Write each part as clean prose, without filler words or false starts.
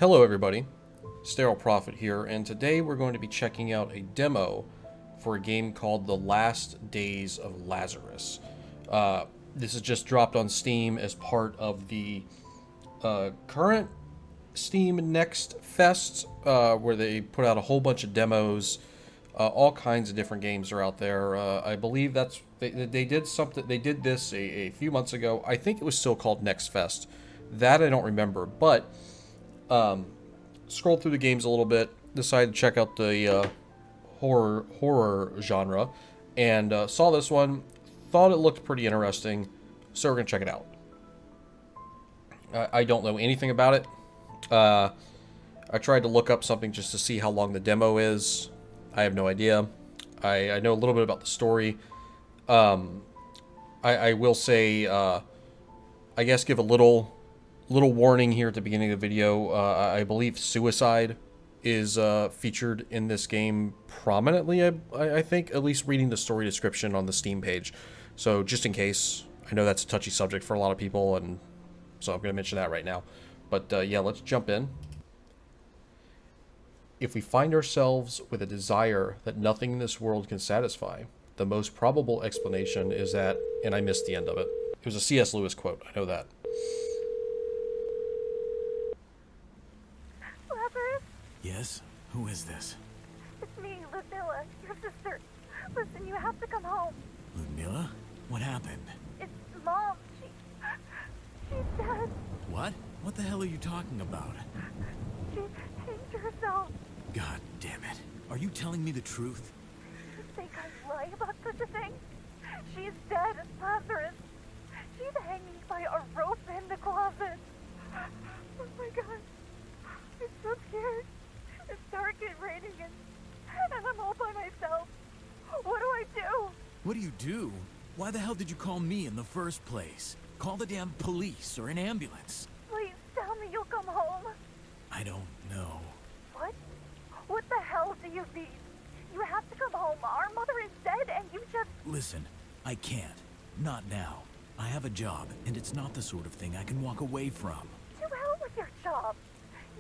Hello everybody, SterileProphet here, and today we're going to be checking out a demo for a game called The Last Days of Lazarus. This is just dropped on Steam as part of the current Steam Next Fest, where they put out a whole bunch of demos. All kinds of different games are out there. I believe they did something. They did this a few months ago. I think it was still called Next Fest. That I don't remember, but scrolled through the games a little bit. Decided to check out the horror genre, and saw this one. Thought it looked pretty interesting, so we're gonna check it out. I don't know anything about it. I tried to look up something just to see how long the demo is. I have no idea. I know a little bit about the story. I will say, I guess give a little warning here at the beginning of the video. I believe suicide is featured in this game prominently, I think, at least reading the story description on the Steam page. So just in case, I know that's a touchy subject for a lot of people, and so I'm going to mention that right now. But yeah, let's jump in. If we find ourselves with a desire that nothing in this world can satisfy, the most probable explanation is that, and I missed the end of it. It was a C.S. Lewis quote, I know that. Lazarus? Yes? Who is this? It's me, Ludmilla, your sister. Listen, you have to come home. Ludmilla? What happened? It's Mom. She's dead. What? What the hell are you talking about? She hanged herself. God damn it. Are you telling me the truth? You think I'd lie about such a thing? She's dead, Lazarus. She's hanging by a rope in the closet. Oh my god. I'm so scared. It's dark and raining and I'm all by myself. What do I do? What do you do? Why the hell did you call me in the first place? Call the damn police or an ambulance. Please tell me you'll come home. I don't know. What? What the hell do you mean? You have to come home. Our mother is dead and you just... Listen, I can't. Not now. I have a job, and it's not the sort of thing I can walk away from. To hell with your job.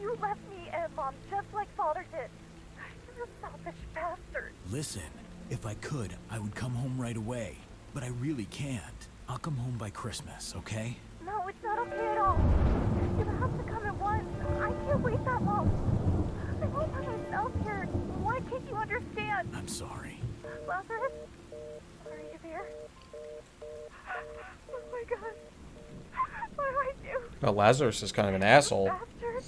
You left me and Mom just like Father did. You're a selfish bastard. Listen, if I could, I would come home right away. But I really can't. I'll come home by Christmas, okay? No, it's not okay at all. You have to come at once. I can't wait that long. I'm all by myself here. Why can't you understand? I'm sorry. Lazarus? Are you there? Oh my god. What do I do? Well, Lazarus is kind of an asshole. Bastard.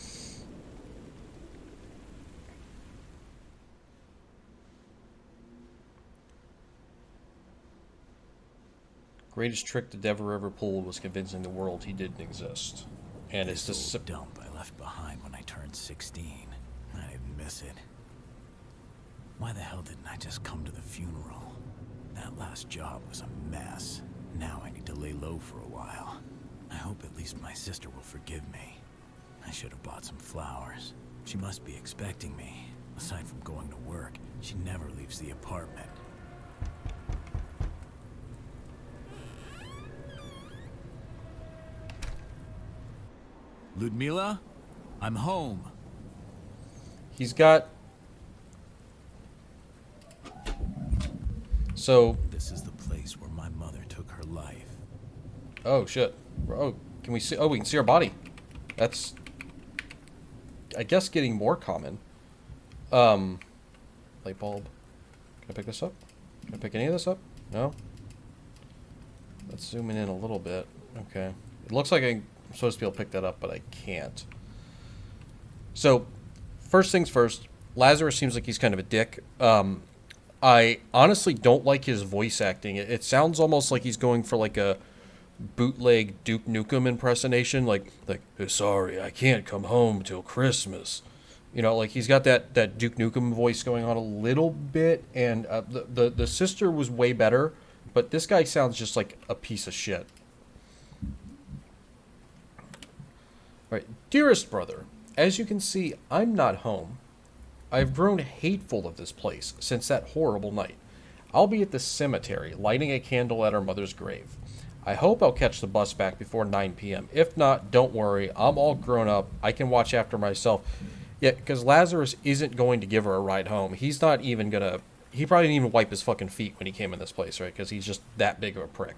Greatest trick the devil ever pulled was convincing the world he didn't exist. And it's This just old dump I left behind when I turned 16. I didn't miss it. Why the hell didn't I just come to the funeral? That last job was a mess. Now I need to lay low for a while. I hope at least my sister will forgive me. I should have bought some flowers. She must be expecting me. Aside from going to work, she never leaves the apartment. Ludmilla? I'm home. he's got. So. This is the place where my mother took her life. Oh shit. Oh, can we see? Oh, we can see our body. That's, I guess, getting more common. Light bulb. Can I pick this up? Can I pick any of this up? No. Let's zoom in a little bit. Okay. It looks like I'm supposed to be able to pick that up, but I can't. So, first things first, Lazarus seems like he's kind of a dick. I honestly don't like his voice acting. It sounds almost like he's going for like a bootleg Duke Nukem impersonation, like sorry, I can't come home till Christmas. You know, like he's got that Duke Nukem voice going on a little bit, and the sister was way better, but this guy sounds just like a piece of shit. All right, dearest brother, as you can see, I'm not home. I've grown hateful of this place since that horrible night. I'll be at the cemetery, lighting a candle at our mother's grave. I hope I'll catch the bus back before 9 p.m. If not, don't worry. I'm all grown up. I can watch after myself. Yeah, because Lazarus isn't going to give her a ride home. He's not even going to... He probably didn't even wipe his fucking feet when he came in this place, right? Because he's just that big of a prick.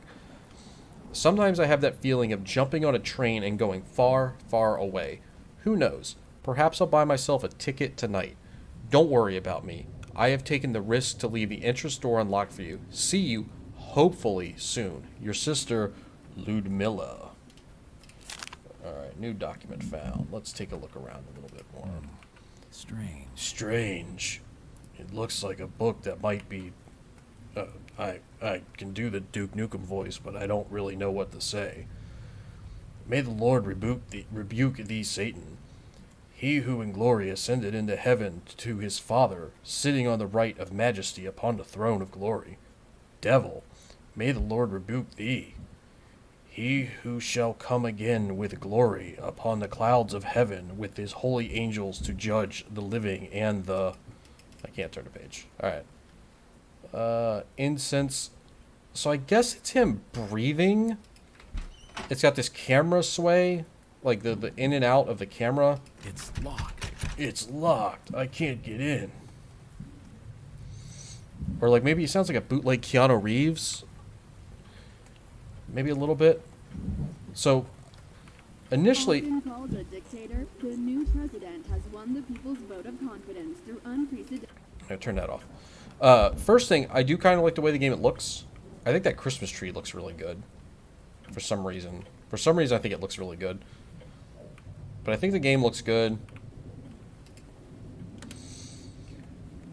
Sometimes I have that feeling of jumping on a train and going far, far away. Who knows? Perhaps I'll buy myself a ticket tonight. Don't worry about me. I have taken the risk to leave the entrance door unlocked for you. See you, hopefully, soon. Your sister, Ludmilla. Alright, new document found. Let's take a look around a little bit more. Strange. Strange. It looks like a book that might be... I can do the Duke Nukem voice, but I don't really know what to say. May the Lord rebuke thee, Satan. He who in glory ascended into heaven to his Father, sitting on the right of majesty upon the throne of glory. Devil, may the Lord rebuke thee. He who shall come again with glory upon the clouds of heaven with his holy angels to judge the living and the... I can't turn the page. Alright. Incense. So I guess it's him breathing. It's got this camera sway. Like the in and out of the camera. It's locked. It's locked. I can't get in. Or like maybe he sounds like a bootleg Keanu Reeves. Maybe a little bit. So initially... Often called a dictator, the new president has won the people's vote of confidence through unprecedented... I turn that off. First thing, I do kind of like the way the game it looks. I think that Christmas tree looks really good. For some reason. For some reason, I think it looks really good. But I think the game looks good.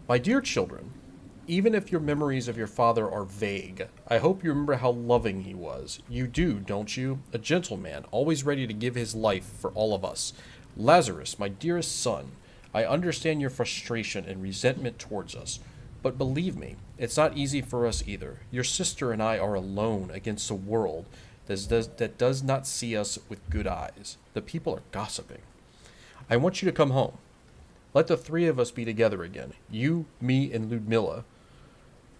My dear children, even if your memories of your father are vague, I hope you remember how loving he was. You do, don't you? A gentleman, always ready to give his life for all of us. Lazarus, my dearest son, I understand your frustration and resentment towards us. But believe me, it's not easy for us either. Your sister and I are alone against a world that does not see us with good eyes. The people are gossiping. I want you to come home. Let the three of us be together again. You, me, and Ludmilla.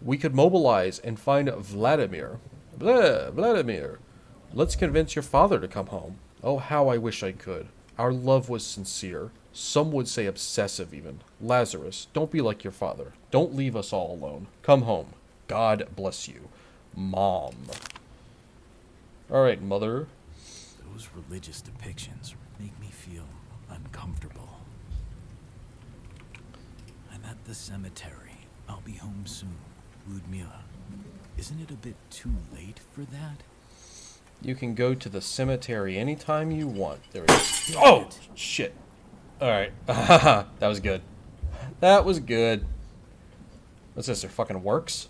We could mobilize and find Vladimir. Vladimir. Let's convince your father to come home. Oh, how I wish I could. Our love was sincere. Some would say obsessive even. Lazarus, don't be like your father. Don't leave us all alone. Come home. God bless you. Mom. Alright, Mother. Those religious depictions make me feel uncomfortable. I'm at the cemetery. I'll be home soon. Ludmilla, isn't it a bit too late for that? You can go to the cemetery anytime you want. There we go. Oh! Shit. Alright. That was good. That was good. What's this? There fucking works?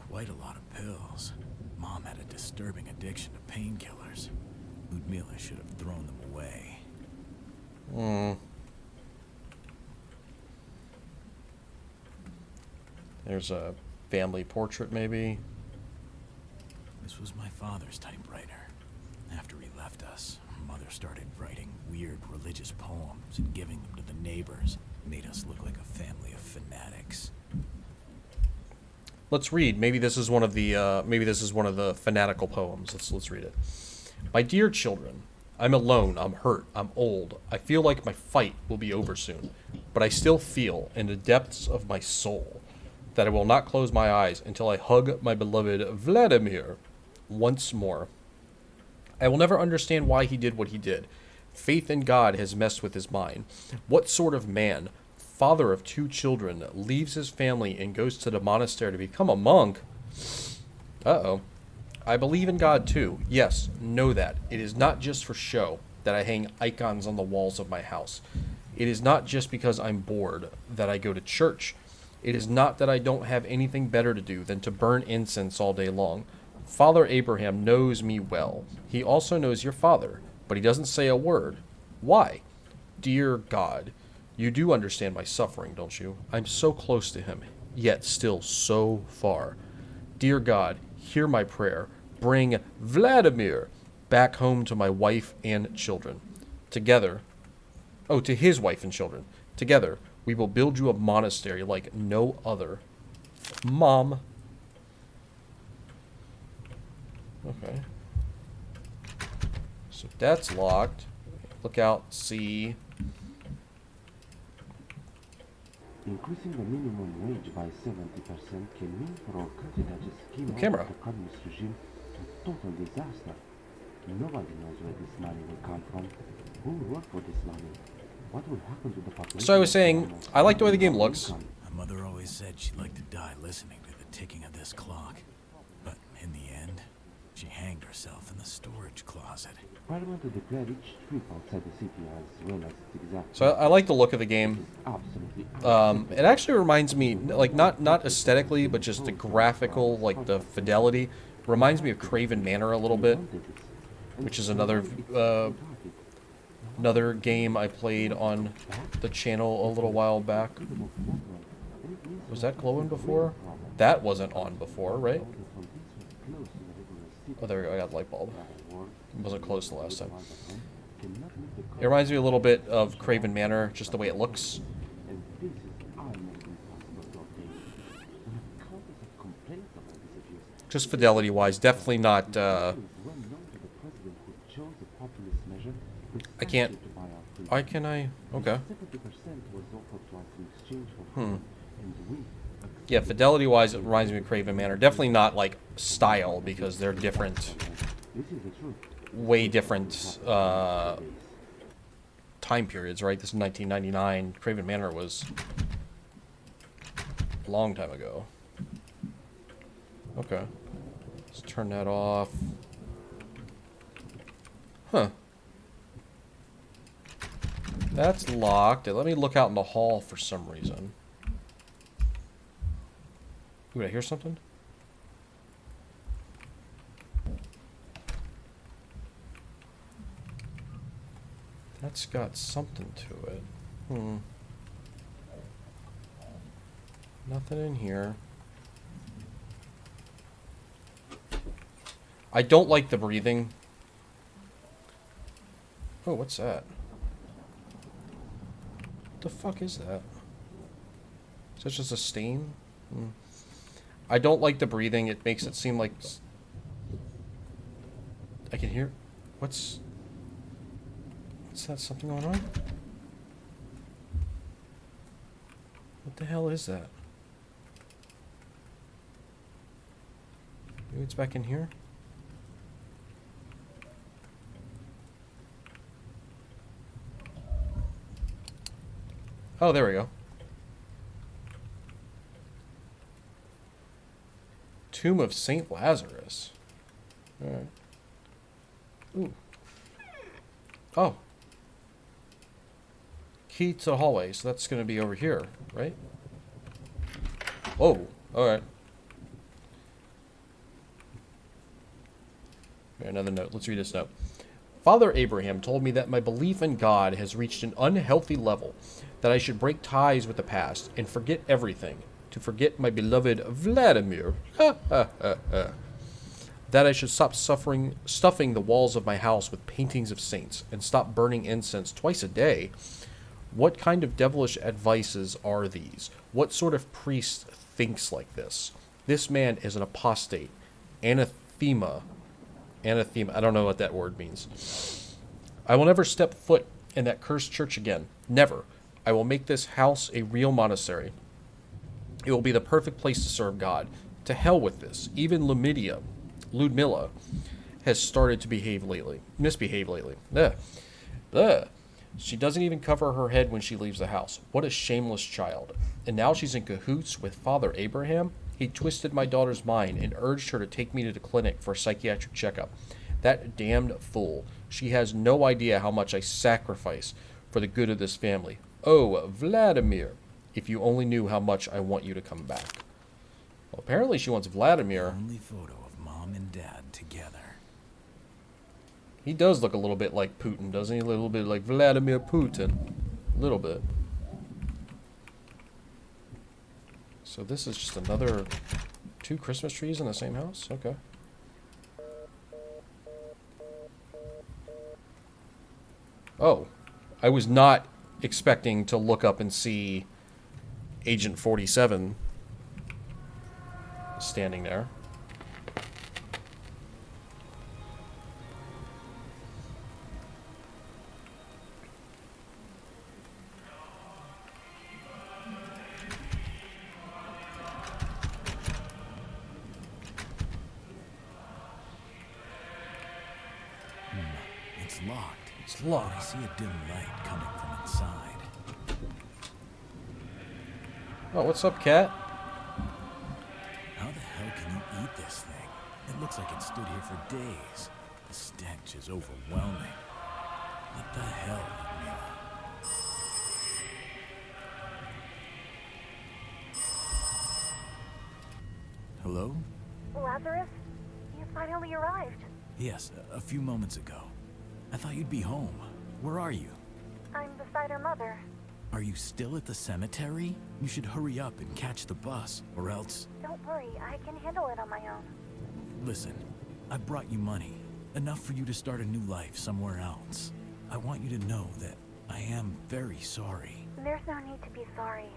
Quite a lot of pills. Mom had a disturbing addiction to painkillers. Ludmilla should have thrown them away. There's a family portrait, maybe. This was my father's typewriter. After he left us, Mother started writing weird religious poems and giving them to the neighbors. Made us look like a family of fanatics. Let's read. Maybe this is one of the fanatical poems. Let's read it. My dear children, I'm alone, I'm hurt, I'm old. I feel like my fight will be over soon, but I still feel in the depths of my soul that I will not close my eyes until I hug my beloved Vladimir once more. I will never understand why he did what he did. Faith in God has messed with his mind. What sort of man, father of 2 children, leaves his family and goes to the monastery to become a monk? Uh-oh. I believe in God too. Yes, know that. It is not just for show that I hang icons on the walls of my house. It is not just because I'm bored that I go to church. It is not that I don't have anything better to do than to burn incense all day long. Father Abraham knows me well. He also knows your father, but he doesn't say a word. Why? Dear God, you do understand my suffering, don't you? I'm so close to him, yet still so far. Dear God, hear my prayer. Bring Vladimir back home to my wife and children. Together, to his wife and children. Together, we will build you a monastery like no other. Mom. Okay. So that's locked. Look out, C. Increasing the minimum wage by 70% can mean for our country that just came out Camera. of the communist regime a total disaster. Nobody knows where this money will come from. Who will work for this money? What will happen to the population? So I was saying, I like the way the game looks. My mother always said she'd like to die listening to the ticking of this clock. But in the end, she hanged herself in the storage closet. Parliament to declare each street outside the city as well as its exact. So I like the look of the game. Absolutely. It actually reminds me, like, not aesthetically, but just the graphical, like the fidelity, reminds me of Craven Manor a little bit, which is another game I played on the channel a little while back. Was that glowing before? That wasn't on before, right? Oh, there we go. I got the light bulb. It wasn't close the last time. It reminds me a little bit of Craven Manor, just the way it looks. Just fidelity-wise, definitely not. I can't. Why can I? Okay. Yeah, fidelity-wise, it reminds me of Craven Manor. Definitely not like style, because they're different. Way different time periods, right? This is 1999. Craven Manor was a long time ago. Okay. Let's turn that off. Huh. That's locked. Let me look out in the hall for some reason. Ooh, did I hear something? That's got something to it. Nothing in here. I don't like the breathing. Oh, what's that? What the fuck is that? Is that just a stain? I don't like the breathing. It makes it seem like... I can hear... What's that? Something going on? What the hell is that? Maybe it's back in here? Oh, there we go. Tomb of St. Lazarus. Alright. Ooh. Oh. Key to the hallway, so that's going to be over here, right? Whoa. Alright. Another note. Let's read this note. Father Abraham told me that my belief in God has reached an unhealthy level, that I should break ties with the past and forget everything, to forget my beloved Vladimir. That I should stop stuffing the walls of my house with paintings of saints and stop burning incense twice a day. What kind of devilish advices are these? What sort of priest thinks like this? This man is an apostate. Anathema. I don't know what that word means. I will never step foot in that cursed church again. Never. I will make this house a real monastery. It will be the perfect place to serve God. To hell with this. Even Ludmilla, has started to misbehave lately. Ugh. Ugh. She doesn't even cover her head when she leaves the house. What a shameless child. And now she's in cahoots with Father Abraham? He twisted my daughter's mind and urged her to take me to the clinic for a psychiatric checkup. That damned fool. She has no idea how much I sacrifice for the good of this family. Oh, Vladimir, if you only knew how much I want you to come back. Well, apparently she wants Vladimir. Only photo of Mom and Dad together. He does look a little bit like Putin, doesn't he? A little bit like Vladimir Putin. A little bit. So this is just another 2 Christmas trees in the same house? Okay. Oh. I was not expecting to look up and see Agent 47 standing there. It's I locked. see a dim light coming from inside. Oh, what's up, cat? How the hell can you eat this thing? It looks like it stood here for days. The stench is overwhelming. What the hell, Ludmila? Hello? Lazarus? You finally arrived. Yes, a few moments ago. I thought you'd be home. Where are you? I'm beside her mother. Are you still at the cemetery? You should hurry up and catch the bus, or else... Don't worry, I can handle it on my own. Listen, I brought you money. Enough for you to start a new life somewhere else. I want you to know that I am very sorry. There's no need to be sorry.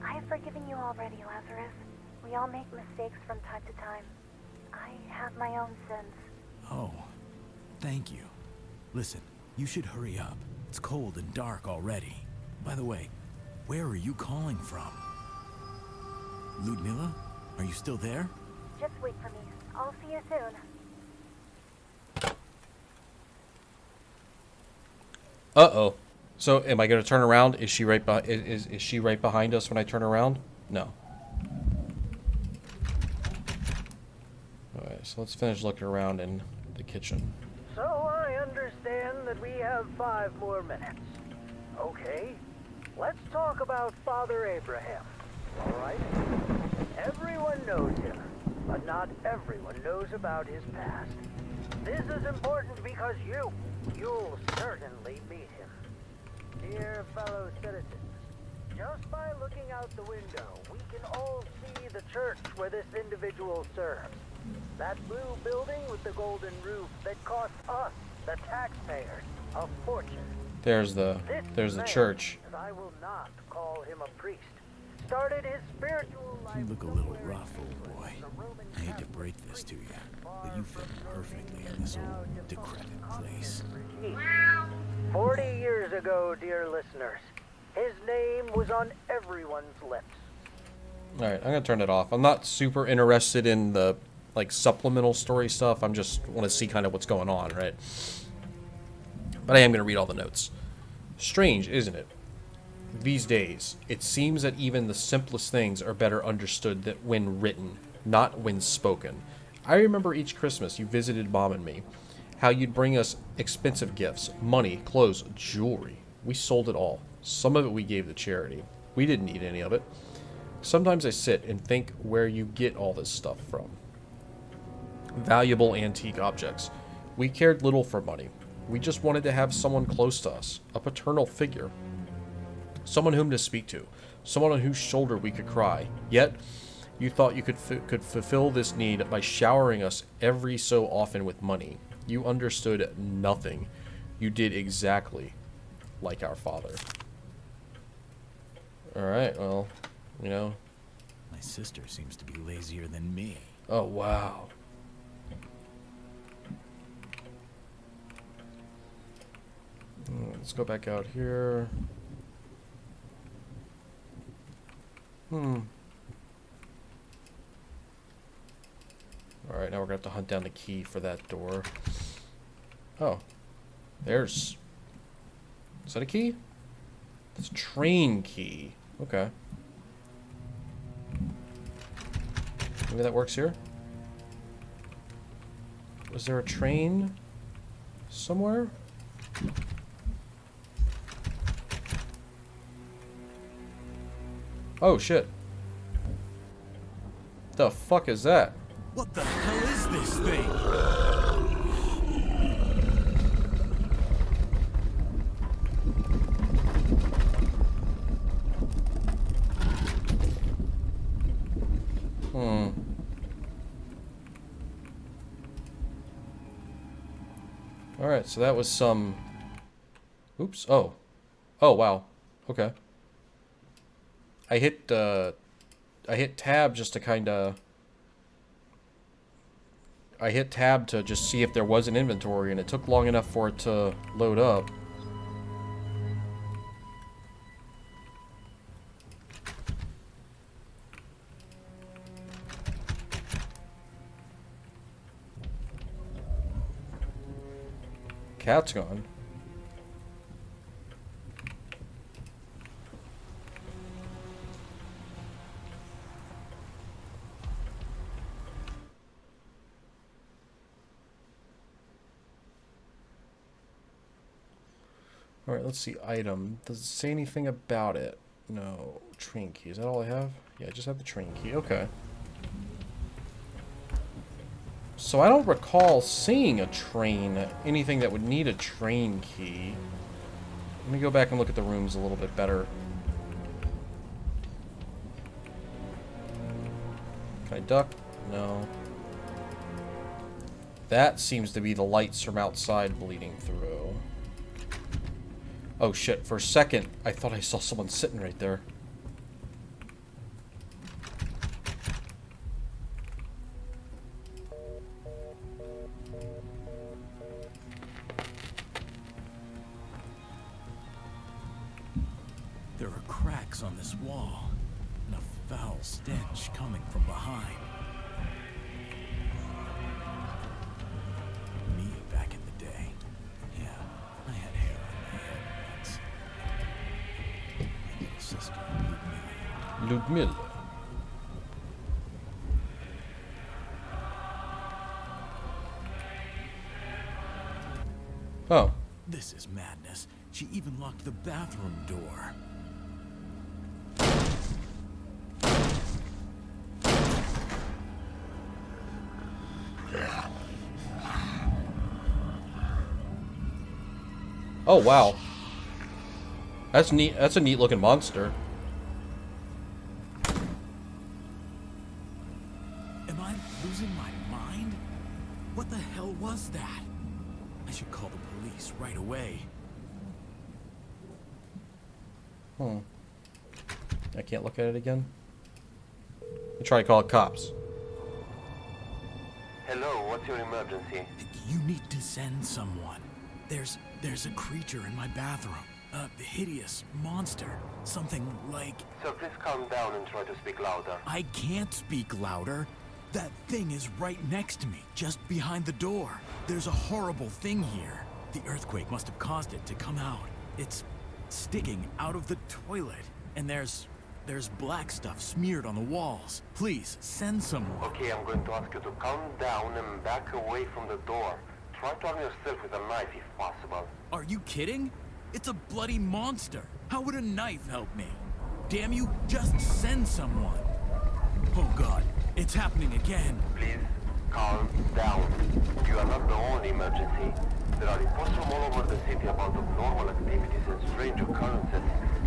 I have forgiven you already, Lazarus. We all make mistakes from time to time. I have my own sins. Oh, thank you. Listen, you should hurry up. It's cold and dark already. By the way, where are you calling from? Ludmila? Are you still there? Just wait for me. I'll see you soon. Uh-oh. So, am I going to turn around? Is she right is she right behind us when I turn around? No. Alright, so let's finish looking around in the kitchen. So I understand that we have 5 more minutes. Okay, let's talk about Father Abraham, all right? Everyone knows him, but not everyone knows about his past. This is important because you'll certainly meet him. Dear fellow citizens, just by looking out the window, we can all see the church where this individual serves. That blue building with the golden roof that cost us, the taxpayers, a fortune. There's the Man, church. and I will not call him a priest, started his spiritual life. You look a little rough, old boy. I hate to break this to you, but you fit perfectly in this old, decrepit place. 40 years ago, dear listeners, his name was on everyone's lips. Alright, I'm going to turn it off. I'm not super interested in the like supplemental story stuff. I'm just want to see kind of what's going on, right? But I am going to read all the notes. Strange, isn't it? These days, it seems that even the simplest things are better understood than when written, not when spoken. I remember each Christmas you visited Mom and me, how you'd bring us expensive gifts, money, clothes, jewelry. We sold it all. Some of it we gave to charity. We didn't need any of it. Sometimes I sit and think where you get all this stuff from. Valuable antique objects. We cared little for money. We just wanted to have someone close to us, a paternal figure. Someone whom to speak to, someone on whose shoulder we could cry. Yet, you thought you could fulfill this need by showering us every so often with money. You understood nothing. You did exactly like our father. Alright, well, you know. My sister seems to be lazier than me. Oh, wow. Let's go back out here. Alright, now we're gonna have to hunt down the key for that door. Oh. There's... Is that a key? It's a train key. Okay. Maybe that works here? Was there a train somewhere? Oh shit. The fuck is that? What the hell is this thing? Alright, so that was some... Oops. Oh. Oh, wow. Okay. I hit tab just to kinda... I hit tab to just see if there was an inventory, and it took long enough for it to load up. Cat's gone. Alright, let's see. Item. Does it say anything about it? No. Train key. Is that all I have? Yeah, I just have the train key. Okay. So I don't recall seeing a train, anything that would need a train key. Let me go back and look at the rooms a little bit better. Can I duck? No. That seems to be the lights from outside bleeding through. Oh shit, for a second, I thought I saw someone sitting right there. There are cracks on this wall, and a foul stench coming from behind. Me back in the day. Yeah, I had hair on my head once. My little sister, Ludmilla. Oh. This is madness. She even locked the bathroom door. Oh, wow. That's neat. That's a neat looking monster. Am I losing my mind? What the hell was that? I should call the police right away. I can't look at it again. I try to call cops. Hello, what's your emergency? You need to send someone. There's a creature in my bathroom. A hideous monster. Something like... Sir, please calm down and try to speak louder. I can't speak louder. That thing is right next to me, just behind the door. There's a horrible thing here. The earthquake must have caused it to come out. It's sticking out of the toilet. And there's black stuff smeared on the walls. Please, send someone. Okay, I'm going to ask you to calm down and back away from the door. Try to arm yourself with a knife if possible. Are you kidding? It's a bloody monster. How would a knife help me? Damn you, just send someone. Oh God, it's happening again. Please, calm down. You are not the only emergency. There are reports from all over the city about abnormal activities and strange occurrences.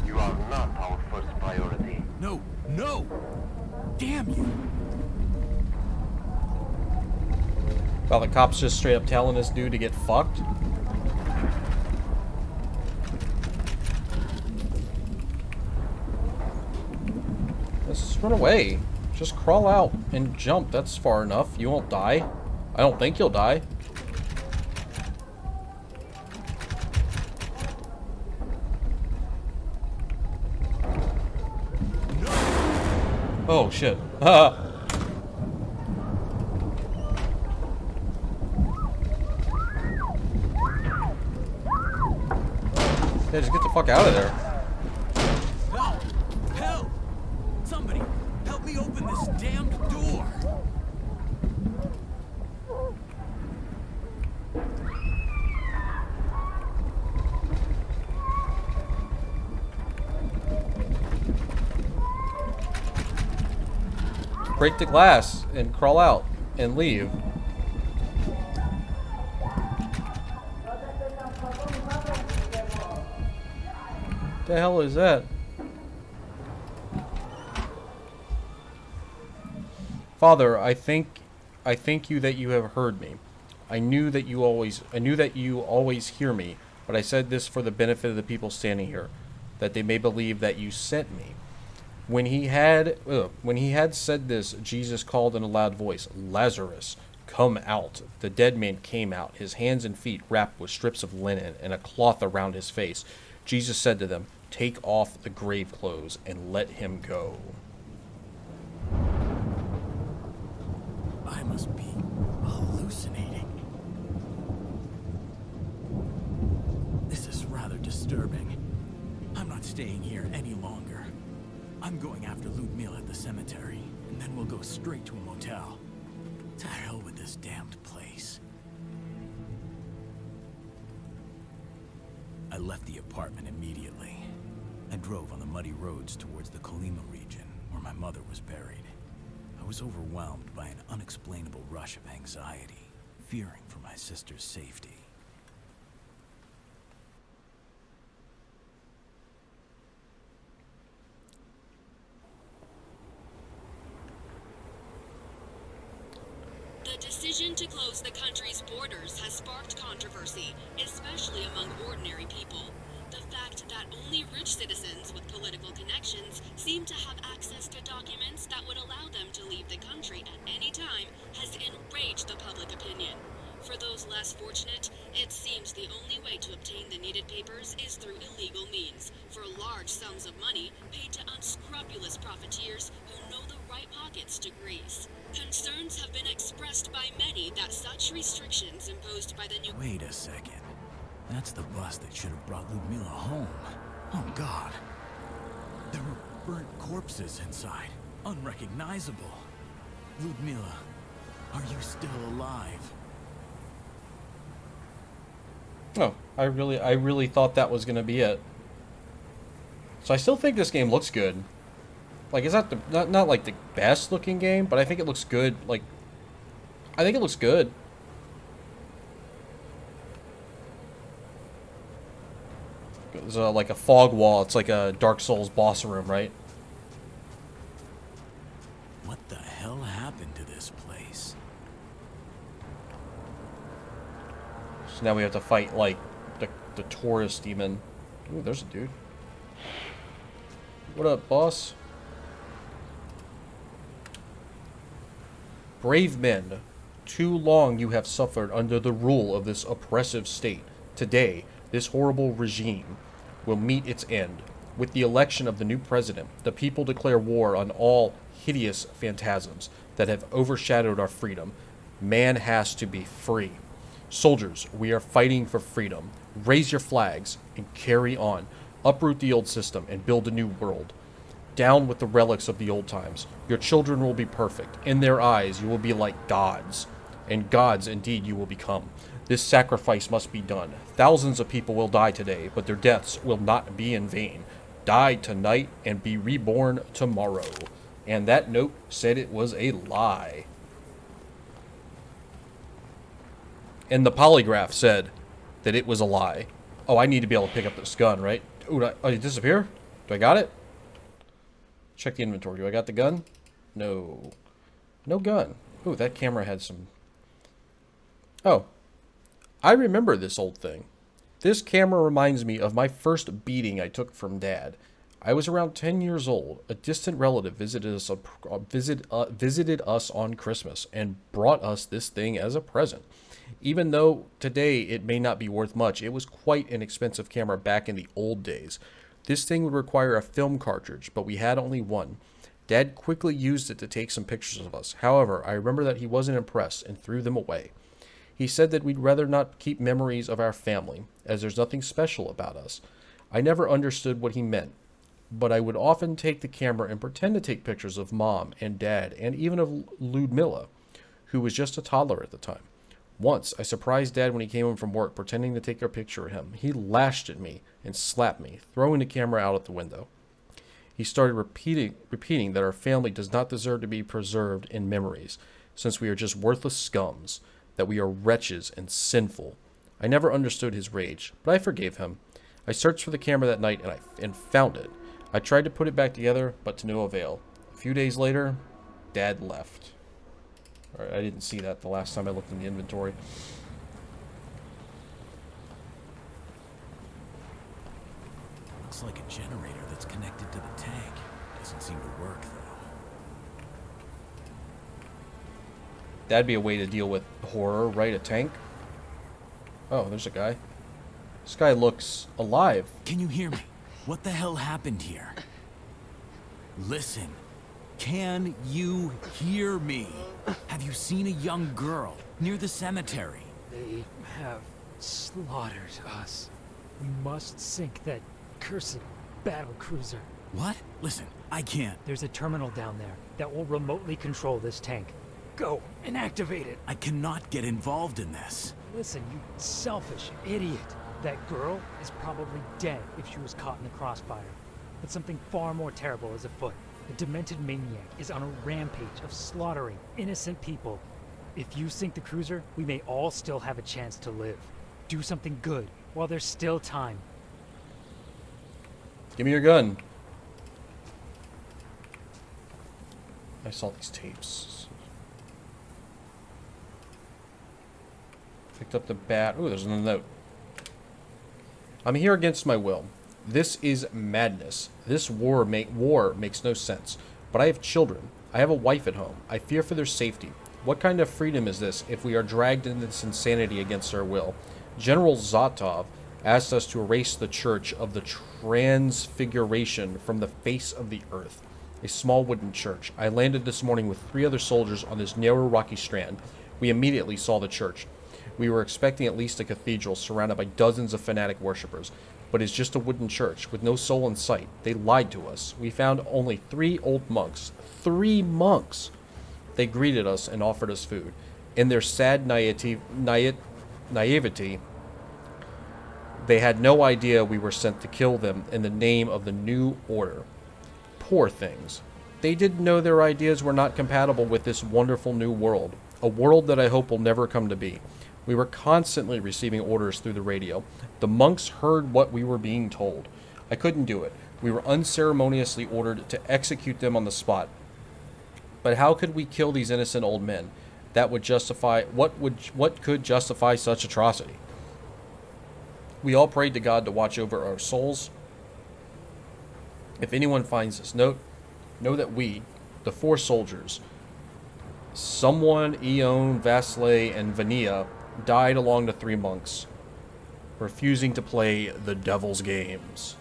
You are not our first priority. No, no! Damn you! Well, the cops just straight up telling this dude to get fucked. Let's run away. Just crawl out and jump. That's far enough. You won't die. I don't think you'll die. Oh shit. Yeah, just get the fuck out of there. Help! Help! Somebody, help me open this damned door! Break the glass and crawl out and leave. The hell is that? Father, I thank you that you have heard me. I knew that you always hear me, but I said this for the benefit of the people standing here, that they may believe that you sent me. When he had said this, Jesus called in a loud voice, "Lazarus, come out." The dead man came out, his hands and feet wrapped with strips of linen and a cloth around his face. Jesus said to them, "Take off the grave clothes and let him go." I must be hallucinating. This is rather disturbing. I'm not staying here any longer. I'm going after Ludmilla at the cemetery, and then we'll go straight to a motel. To hell with this damned place. I left the apartment immediately. I drove on the muddy roads towards the Colima region, where my mother was buried. I was overwhelmed by an unexplainable rush of anxiety, fearing for my sister's safety. The decision to close the country's borders has sparked controversy, especially among ordinary people. The fact that only rich citizens with political connections seem to have access to documents that would allow them to leave the country at any time has enraged the public opinion. For those less fortunate, it seems the only way to obtain the needed papers is through illegal means, for large sums of money paid to unscrupulous profiteers who know the right pockets to grease. Concerns have been expressed by many that such restrictions imposed by the new— Wait a second. That's the bus that should have brought Ludmila home. Oh, God. There were burnt corpses inside. Unrecognizable. Ludmila, are you still alive? Oh, I really thought that was gonna be it. So I still think this game looks good. Like, it's not like the best looking game, but I think it looks good. Like, I think it looks good. There's like a fog wall. It's like a Dark Souls boss room, right? What the hell happened to this place? So now we have to fight, like, the tourist demon. Ooh, there's a dude. What up, boss? Brave men, too long you have suffered under the rule of this oppressive state. Today, this horrible regime will meet its end. With the election of the new president, the people declare war on all hideous phantasms that have overshadowed our freedom. Man has to be free. Soldiers, we are fighting for freedom. Raise your flags and carry on. Uproot the old system and build a new world. Down with the relics of the old times. Your children will be perfect. In their eyes, you will be like gods. And gods, indeed, you will become. This sacrifice must be done. Thousands of people will die today, but their deaths will not be in vain. Die tonight and be reborn tomorrow. And that note said it was a lie. And the polygraph said that it was a lie. Oh, I need to be able to pick up this gun, right? Ooh, did it disappear? Do I got it? Check the inventory. Do I got the gun? No. No gun. Ooh, that camera had some... Oh. I remember this old thing. This camera reminds me of my first beating I took from Dad. I was around 10 years old. A distant relative visited us on Christmas and brought us this thing as a present. Even though today it may not be worth much, it was quite an expensive camera back in the old days. This thing would require a film cartridge, but we had only one. Dad quickly used it to take some pictures of us. However, I remember that he wasn't impressed and threw them away. He said that we'd rather not keep memories of our family, as there's nothing special about us. I never understood what he meant, but I would often take the camera and pretend to take pictures of Mom and Dad, and even of Ludmila, who was just a toddler at the time. Once, I surprised Dad when he came home from work, pretending to take a picture of him. He lashed at me and slapped me, throwing the camera out at the window. He started repeating that our family does not deserve to be preserved in memories, since we are just worthless scums, that we are wretches and sinful. I never understood his rage, but I forgave him. I searched for the camera that night and found it. I tried to put it back together, but to no avail. A few days later, Dad left. Alright, I didn't see that the last time I looked in the inventory. Looks like a generator that's connected to the tank. Doesn't seem to work, though. That'd be a way to deal with horror, right? A tank? Oh, there's a guy. This guy looks alive. Can you hear me? What the hell happened here? Listen. Can you hear me? Have you seen a young girl near the cemetery? They have slaughtered us. We must sink that cursed battle cruiser. What? Listen, I can't. There's a terminal down there that will remotely control this tank. Go and activate it. I cannot get involved in this. Listen, you selfish idiot. That girl is probably dead if she was caught in the crossfire. But something far more terrible is afoot. A demented maniac is on a rampage of slaughtering innocent people. If you sink the cruiser, we may all still have a chance to live. Do something good while there's still time. Give me your gun. I saw these tapes. Picked up the bat. Ooh, there's another note. I'm here against my will. This is madness. This war makes no sense. But I have children. I have a wife at home. I fear for their safety. What kind of freedom is this if we are dragged into this insanity against our will? General Zotov asked us to erase the Church of the Transfiguration from the face of the earth. A small wooden church. I landed this morning with 3 other soldiers on this narrow rocky strand. We immediately saw the church. We were expecting at least a cathedral surrounded by dozens of fanatic worshippers, but it's just a wooden church with no soul in sight. They lied to us. We found only 3 old monks. 3 monks! They greeted us and offered us food. In their sad naivety, they had no idea we were sent to kill them in the name of the new order. Poor things. They didn't know their ideas were not compatible with this wonderful new world, a world that I hope will never come to be. We were constantly receiving orders through the radio. The monks heard what we were being told. I couldn't do it. We were unceremoniously ordered to execute them on the spot. But how could we kill these innocent old men? That would justify what could justify such atrocity? We all prayed to God to watch over our souls. If anyone finds this note, know that we, the 4 soldiers, someone, Eon, Vasley, and Vania, died along the 3 monks, refusing to play the devil's games.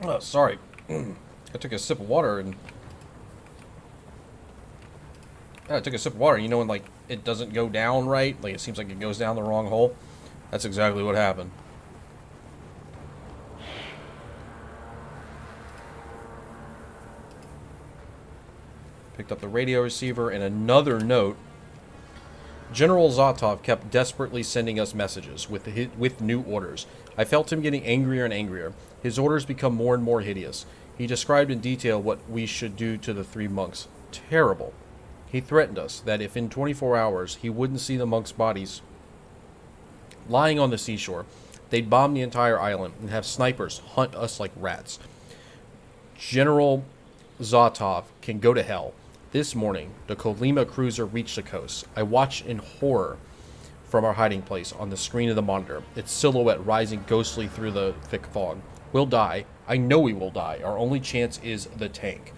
Oh, sorry. I took a sip of water and... I took a sip of water, and you know when, like, it doesn't go down right? Like, it seems like it goes down the wrong hole? That's exactly what happened. Picked up the radio receiver and another note. General Zotov kept desperately sending us messages with new orders. I felt him getting angrier and angrier. His orders become more and more hideous. He described in detail what we should do to the 3 monks. Terrible. He threatened us that if in 24 hours he wouldn't see the monks' bodies lying on the seashore, they'd bomb the entire island and have snipers hunt us like rats. General Zotov can go to hell. This morning, the Kolima cruiser reached the coast. I watched in horror from our hiding place on the screen of the monitor, its silhouette rising ghostly through the thick fog. We'll die. I know we will die. Our only chance is the tank.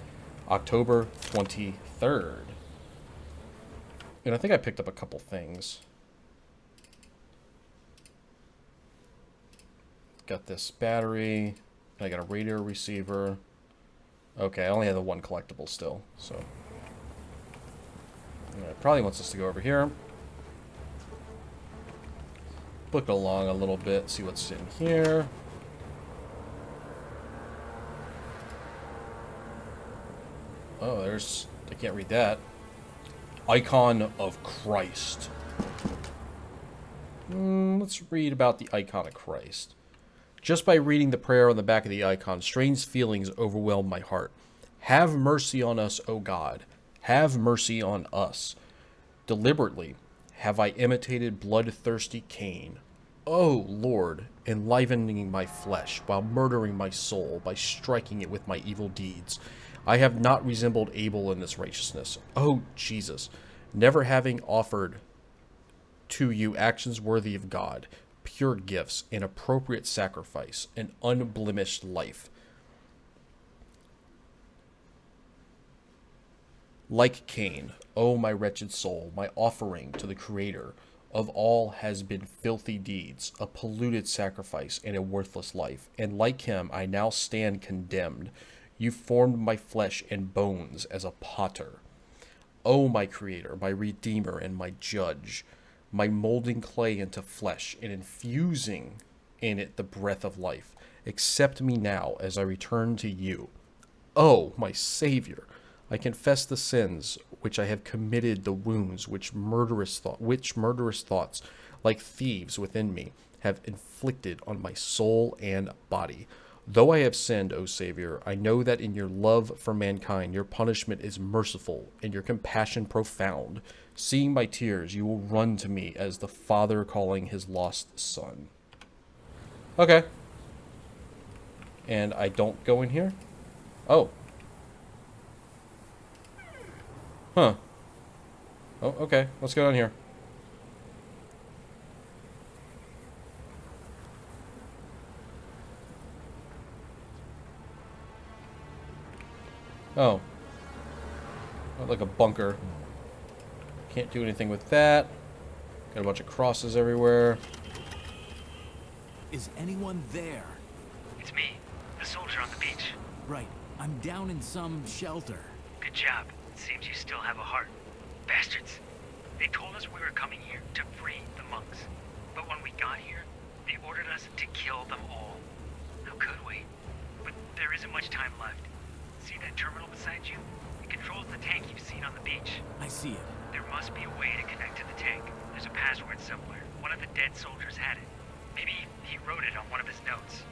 October 23rd. And I think I picked up a couple things. Got this battery. I got a radio receiver. Okay, I only have the 1 collectible still, so... It probably wants us to go over here. Look along a little bit, see what's in here. Oh, there's... I can't read that. Icon of Christ. Let's read about the Icon of Christ. Just by reading the prayer on the back of the icon, strange feelings overwhelmed my heart. Have mercy on us, O God. Have mercy on us. Deliberately have I imitated bloodthirsty Cain. O Lord, enlivening my flesh while murdering my soul by striking it with my evil deeds. I have not resembled Abel in this righteousness. O Jesus, never having offered to you actions worthy of God, pure gifts, an appropriate sacrifice, an unblemished life. Like Cain, O my wretched soul, my offering to the Creator of all has been filthy deeds, a polluted sacrifice, and a worthless life. And like him, I now stand condemned. You formed my flesh and bones as a potter. O my Creator, my Redeemer, and my Judge, my molding clay into flesh and infusing in it the breath of life. Accept me now as I return to you. Oh, my Savior, I confess the sins which I have committed, the wounds which murderous thoughts, like thieves within me, have inflicted on my soul and body. Though I have sinned, O Savior, I know that in your love for mankind, your punishment is merciful and your compassion profound. Seeing my tears, you will run to me as the father calling his lost son. Okay. And I don't go in here? Oh. Huh. Oh, okay. Let's go down here. Oh. Like a bunker. Can't do anything with that. Got a bunch of crosses everywhere. Is anyone there? It's me, the soldier on the beach. Right. I'm down in some shelter. Good job. Seems you still have a heart. Bastards. They told us we were coming here to free the monks. But when we got here, they ordered us to kill them all. How could we? But there isn't much time left. See that terminal beside you? It controls the tank you've seen on the beach. I see it. There must be a way to connect to the tank. There's a password somewhere. One of the dead soldiers had it. Maybe he wrote it on one of his notes.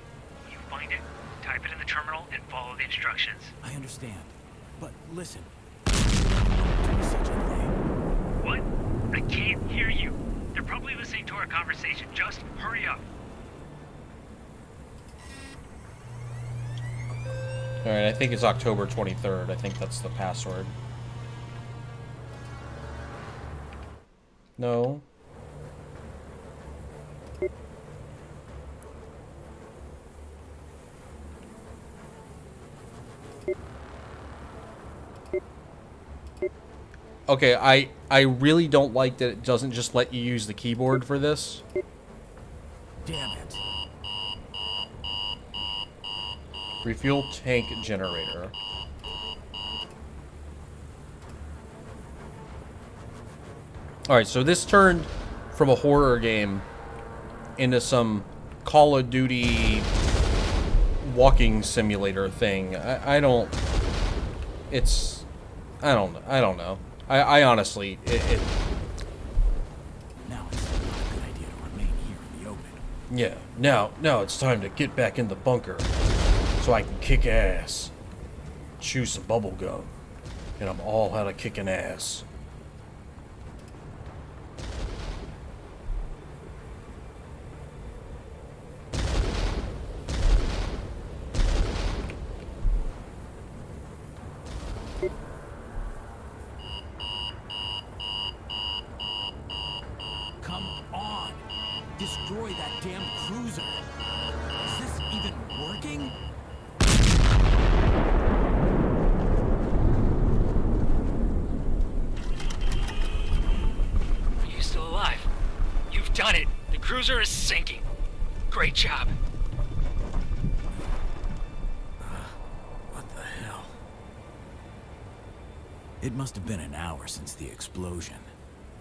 When you find it, type it in the terminal and follow the instructions. I understand. But listen. Do such a thing. What? I can't hear you. They're probably listening to our conversation. Just hurry up. Alright, I think it's October 23rd. I think that's the password. No. Okay, I really don't like that it doesn't just let you use the keyboard for this. Damn it. Refuel tank generator. Alright, so this turned from a horror game into some Call of Duty walking simulator thing. I don't know. I honestly, Now it's not a good idea to remain here in the open. yeah, now it's time to get back in the bunker so I can kick ass. Chew some bubble gum. And I'm all out of kicking ass. Come on! Destroy that damn cruiser! Is this even working? Are you still alive? You've done it. The cruiser is sinking. Great job. What the hell? It must have been an hour since the explosion.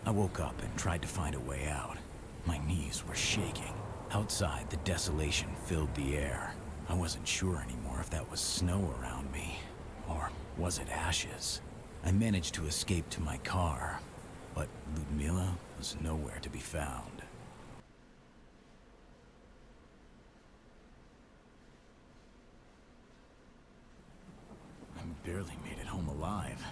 I woke up and tried to find a way out. My knees were shaking. Outside, the desolation filled the air. I wasn't sure anymore if that was snow around me, or was it ashes? I managed to escape to my car, but Ludmila was nowhere to be found. I barely made it home alive.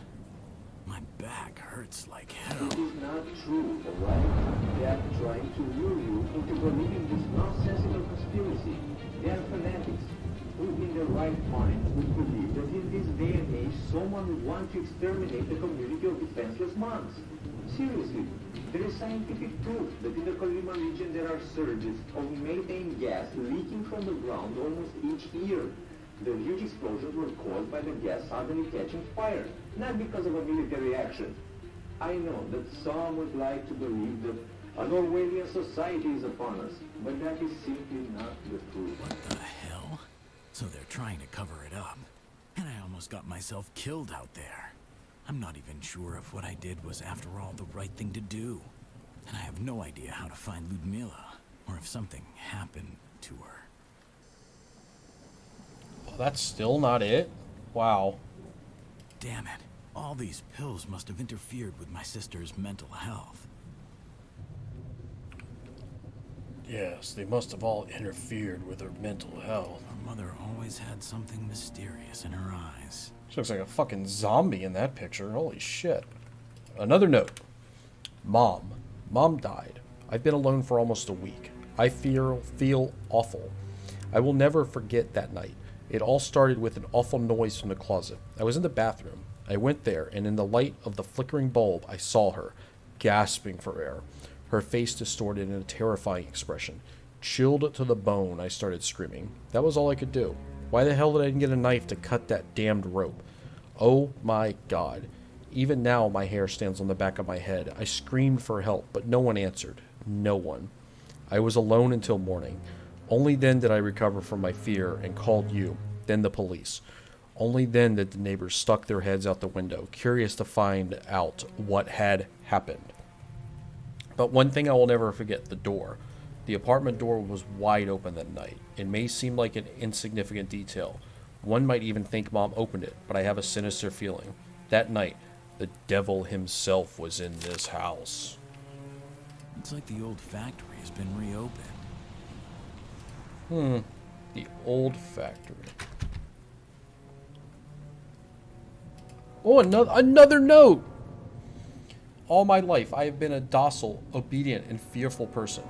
My back hurts like hell. It is not true, alright? They are trying to lure you into believing this nonsensical conspiracy. They are fanatics. Who in their right mind would believe that in this day and age someone would want to exterminate the community of defenseless monks? Seriously, there is scientific proof that in the Colima region there are surges of methane gas leaking from the ground almost each year. The huge explosions were caused by the gas suddenly catching fire, not because of a military action. I know that some would like to believe that an Orwellian society is upon us, but that is simply not the truth. What the hell? So they're trying to cover it up. And I almost got myself killed out there. I'm not even sure if what I did was after all the right thing to do. And I have no idea how to find Ludmila, or if something happened to her. Well, that's still not it? Wow. Damn it. All these pills must have interfered with my sister's mental health. Yes, they must have all interfered with her mental health. Our mother always had something mysterious in her eyes. She looks like a fucking zombie in that picture. Holy shit. Another note. Mom. Mom died. I've been alone for almost a week. I feel awful. I will never forget that night. It all started with an awful noise from the closet. I was in the bathroom. I went there, and in the light of the flickering bulb, I saw her, gasping for air. Her face distorted in a terrifying expression. Chilled to the bone, I started screaming. That was all I could do. Why the hell did I get a knife to cut that damned rope? Oh my God. Even now, my hair stands on the back of my head. I screamed for help, but no one answered. No one. I was alone until morning. Only then did I recover from my fear and called you, then the police. Only then did the neighbors stuck their heads out the window, curious to find out what had happened. But one thing I will never forget, the door. The apartment door was wide open that night. It may seem like an insignificant detail. One might even think Mom opened it, but I have a sinister feeling. That night, the devil himself was in this house. It's like the old factory has been reopened. The old factory. Oh, another note! All my life, I have been a docile, obedient, and fearful person.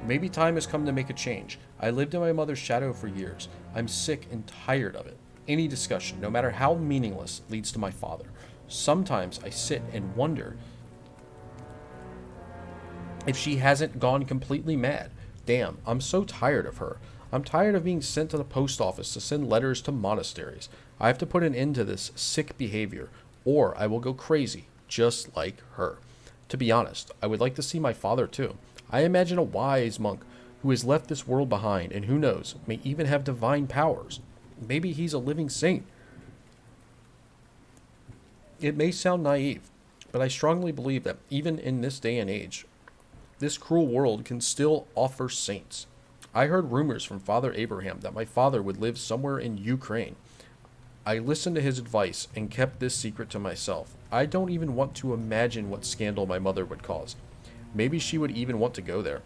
Maybe time has come to make a change. I lived in my mother's shadow for years. I'm sick and tired of it. Any discussion, no matter how meaningless, leads to my father. Sometimes I sit and wonder if she hasn't gone completely mad. Damn, I'm so tired of her. I'm tired of being sent to the post office to send letters to monasteries. I have to put an end to this sick behavior, or I will go crazy, just like her. To be honest, I would like to see my father too. I imagine a wise monk who has left this world behind, and who knows, may even have divine powers. Maybe he's a living saint. It may sound naive, but I strongly believe that even in this day and age, this cruel world can still offer saints. I heard rumors from Father Abraham that my father would live somewhere in Ukraine. I listened to his advice and kept this secret to myself. I don't even want to imagine what scandal my mother would cause. Maybe she would even want to go there.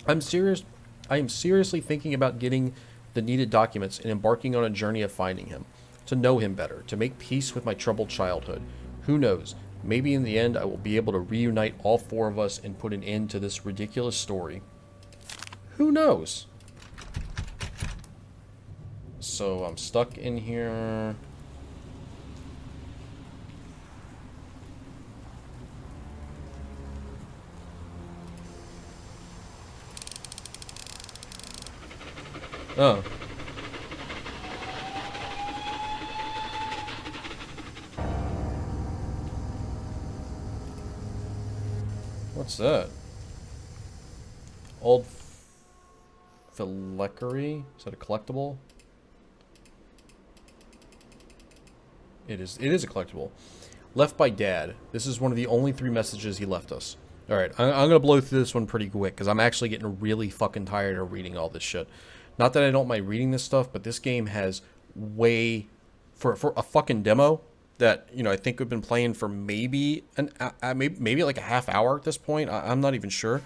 I am seriously thinking about getting the needed documents and embarking on a journey of finding him, to know him better, to make peace with my troubled childhood. Who knows? Maybe in the end I will be able to reunite all four of us and put an end to this ridiculous story. Who knows? So I'm stuck in here. Oh. What's that? Old Filicary? Is that a collectible? It is a collectible. Left by Dad. This is one of the only 3 messages he left us. Alright, I'm going to blow through this one pretty quick, because I'm actually getting really fucking tired of reading all this shit. Not that I don't mind reading this stuff, but this game has way... For a fucking demo that, you know, I think we've been playing for maybe maybe like a half hour at this point. I'm not even sure.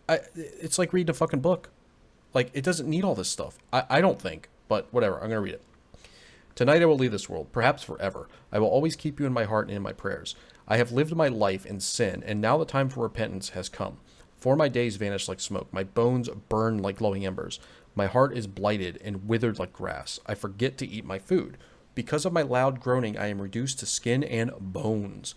It's like reading a fucking book. Like, it doesn't need all this stuff. I don't think, but whatever. I'm going to read it. Tonight I will leave this world, perhaps forever. I will always keep you in my heart and in my prayers. I have lived my life in sin, and now the time for repentance has come. For my days vanish like smoke. My bones burn like glowing embers. My heart is blighted and withered like grass. I forget to eat my food. Because of my loud groaning, I am reduced to skin and bones.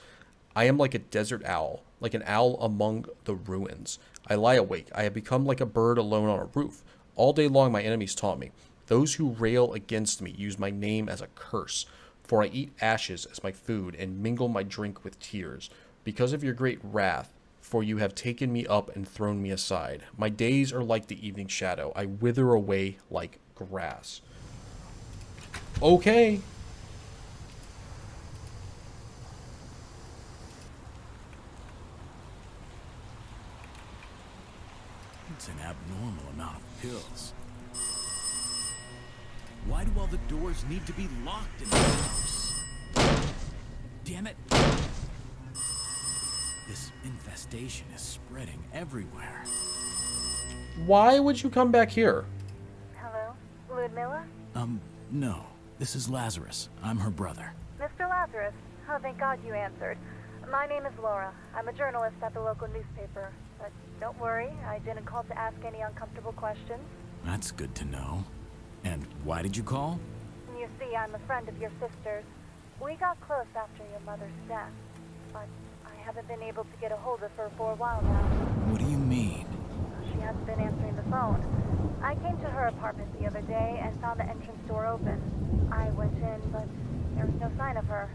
I am like a desert owl, like an owl among the ruins. I lie awake. I have become like a bird alone on a roof. All day long my enemies taunt me. Those who rail against me use my name as a curse. For I eat ashes as my food and mingle my drink with tears. Because of your great wrath, for you have taken me up and thrown me aside. My days are like the evening shadow. I wither away like grass. Okay. It's an abnormal amount of pills. Why do all the doors need to be locked in this house? Damn it! This infestation is spreading everywhere. Why would you come back here? Hello? Ludmilla? No. This is Lazarus. I'm her brother. Mr. Lazarus? Oh, thank God you answered. My name is Laura. I'm a journalist at the local newspaper. But don't worry, I didn't call to ask any uncomfortable questions. That's good to know. And why did you call? You see, I'm a friend of your sister's. We got close after your mother's death, but I haven't been able to get a hold of her for a while now. What do you mean? She hasn't been answering the phone. I came to her apartment the other day and found the entrance door open. I went in, but there was no sign of her.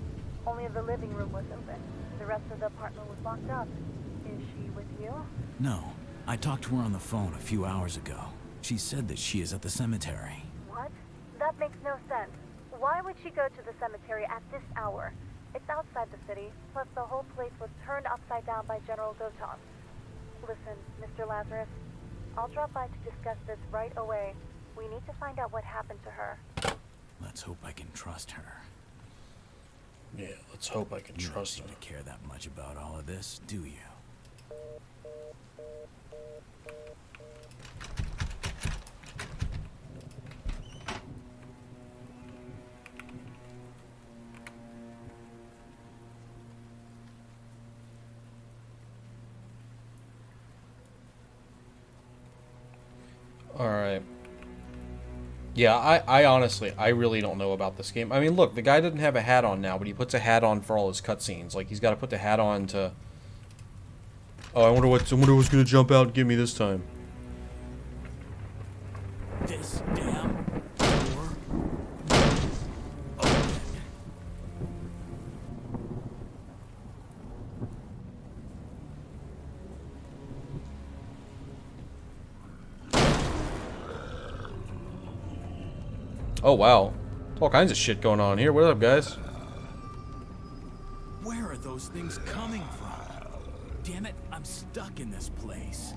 Only the living room was open. The rest of the apartment was locked up. Is she with you? No. I talked to her on the phone a few hours ago. She said that she is at the cemetery. What? That makes no sense. Why would she go to the cemetery at this hour? It's outside the city, plus the whole place was turned upside down by General Zotov. Listen, Mr. Lazarus, I'll drop by to discuss this right away. We need to find out what happened to her. Let's hope I can trust her. Yeah, let's hope I can trust her. You don't seem to care that much about all of this, do you? Alright. Yeah, I honestly, I really don't know about this game. I mean, look, the guy doesn't have a hat on now, but he puts a hat on for all his cutscenes. Like, he's got to put the hat on to... Oh, I wonder what's going to jump out and get me this time. This damn door. Open. Oh, wow. There's all kinds of shit going on here. What up, guys? Where are those things coming from? Damn it, I'm stuck in this place.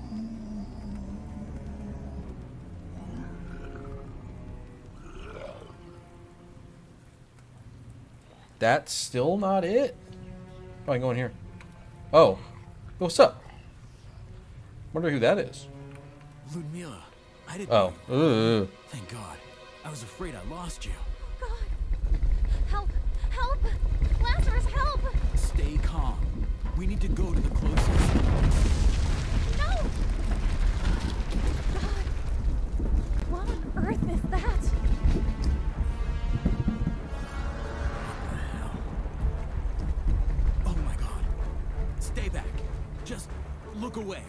That's still not it. Oh, I can go in here. Oh. What's up? Wonder who that is. Ludmilla, I didn't... Oh. Ugh. Thank God. I was afraid I lost you. God! Help! Help! Lazarus, help! Stay calm. We need to go to the closest... No! God! What on earth is that? What the hell? Oh my God. Stay back. Just look away.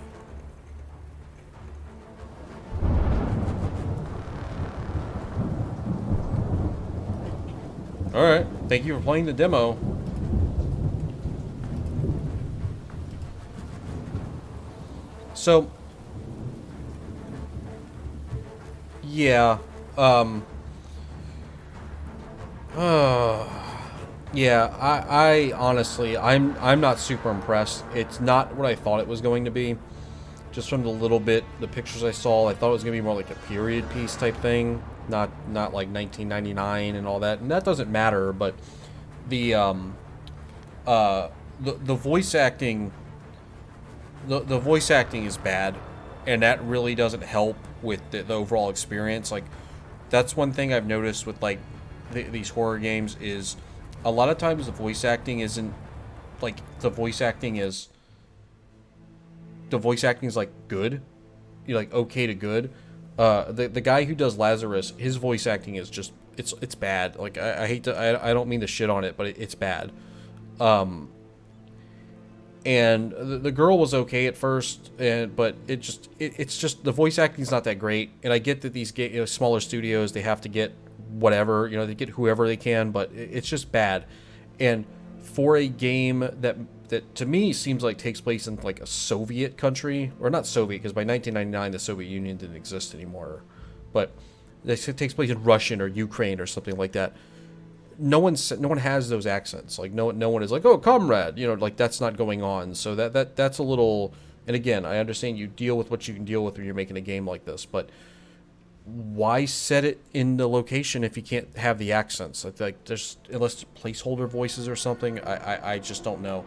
Alright. Thank you for playing the demo. So... Yeah. Yeah, I honestly, I'm not super impressed. It's not what I thought it was going to be. Just from the pictures I saw, I thought it was going to be more like a period piece type thing. Not like 1999 and all that. And that doesn't matter, but the voice acting... The voice acting is bad, and that really doesn't help with the overall experience. Like, that's one thing I've noticed with, like, these horror games is a lot of times the voice acting isn't, like, the voice acting is, like, good. You're, like, okay to good. The guy who does Lazarus, his voice acting is just, it's bad. Like, I hate to, I don't mean to shit on it, but it's bad. And the girl was okay at first, but it's just the voice acting is not that great. And I get that these smaller studios, they have to get whatever, they get whoever they can, but it's just bad. And for a game that to me seems like takes place in like a Soviet country, or not Soviet, because by 1999 the Soviet Union didn't exist anymore, but this takes place in Russian or Ukraine or something like that. No one has those accents. Like no one is like, oh, comrade, like that's not going on. So that's a little And again, I understand you deal with what you can deal with when you're making a game like this, but why set it in the location if you can't have the accents? Like there's, unless placeholder voices or something, I just don't know.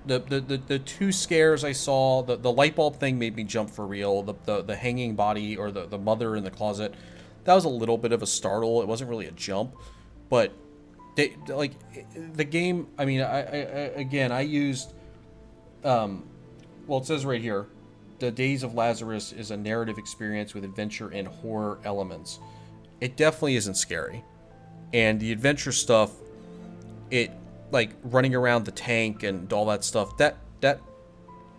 The two scares I saw, the light bulb thing made me jump for real. The hanging body, or the mother in the closet, that was a little bit of a startle. It wasn't really a jump, but like the game. I mean, I used well, it says right here, The Days of Lazarus is a narrative experience with adventure and horror elements. It definitely isn't scary, and the adventure stuff, it, like running around the tank and all that stuff, that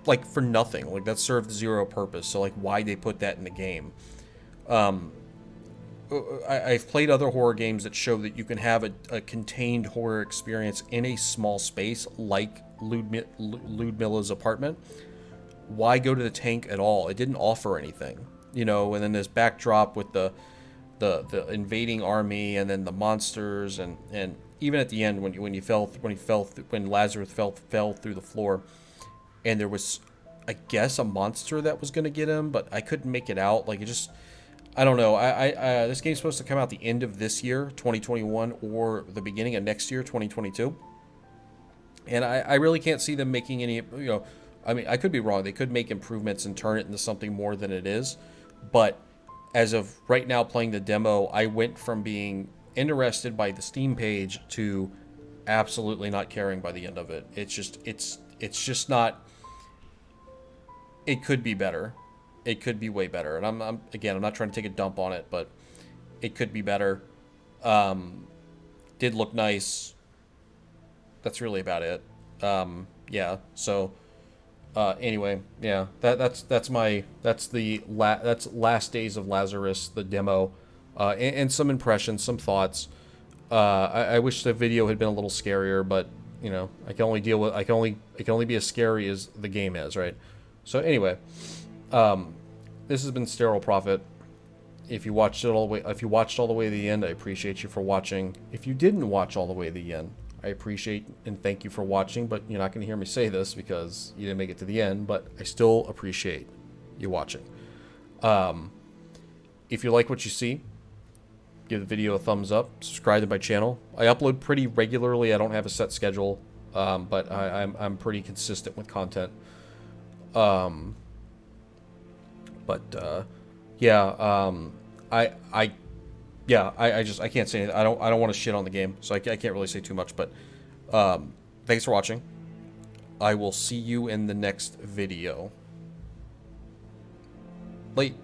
like for nothing, like that served zero purpose. So like, why they put that in the game? I've played other horror games that show that you can have a contained horror experience in a small space, like Ludmilla's apartment. Why go to the tank at all? It didn't offer anything, you know. And then this backdrop with the invading army, and then the monsters, and even at the end when Lazarus fell through the floor, and there was, I guess, a monster that was going to get him, but I couldn't make it out. Like, it just, I don't know. This game's supposed to come out the end of this year, 2021, or the beginning of next year, 2022. And I really can't see them making any, you know, I mean, I could be wrong. They could make improvements and turn it into something more than it is. But as of right now, playing the demo, I went from being interested by the Steam page to absolutely not caring by the end of it. It's just not, it could be better. It could be way better. And I'm not trying to take a dump on it, but it could be better. Did look nice. That's really about it. Yeah. So, anyway, yeah, that's Last Days of Lazarus, the demo, and some impressions, some thoughts. I wish the video had been a little scarier, but you know, I can only be as scary as the game is, right? So anyway, this has been SterileProphet. If you watched all the way to the end, I appreciate you for watching. If you didn't watch all the way to the end, I appreciate and thank you for watching, but you're not going to hear me say this because you didn't make it to the end, but I still appreciate you watching. If you like what you see, give the video a thumbs up, subscribe to my channel. I upload pretty regularly. I don't have a set schedule, but I'm pretty consistent with content. I can't say anything. I don't want to shit on the game, so I can't really say too much, but thanks for watching. I will see you in the next video. Late.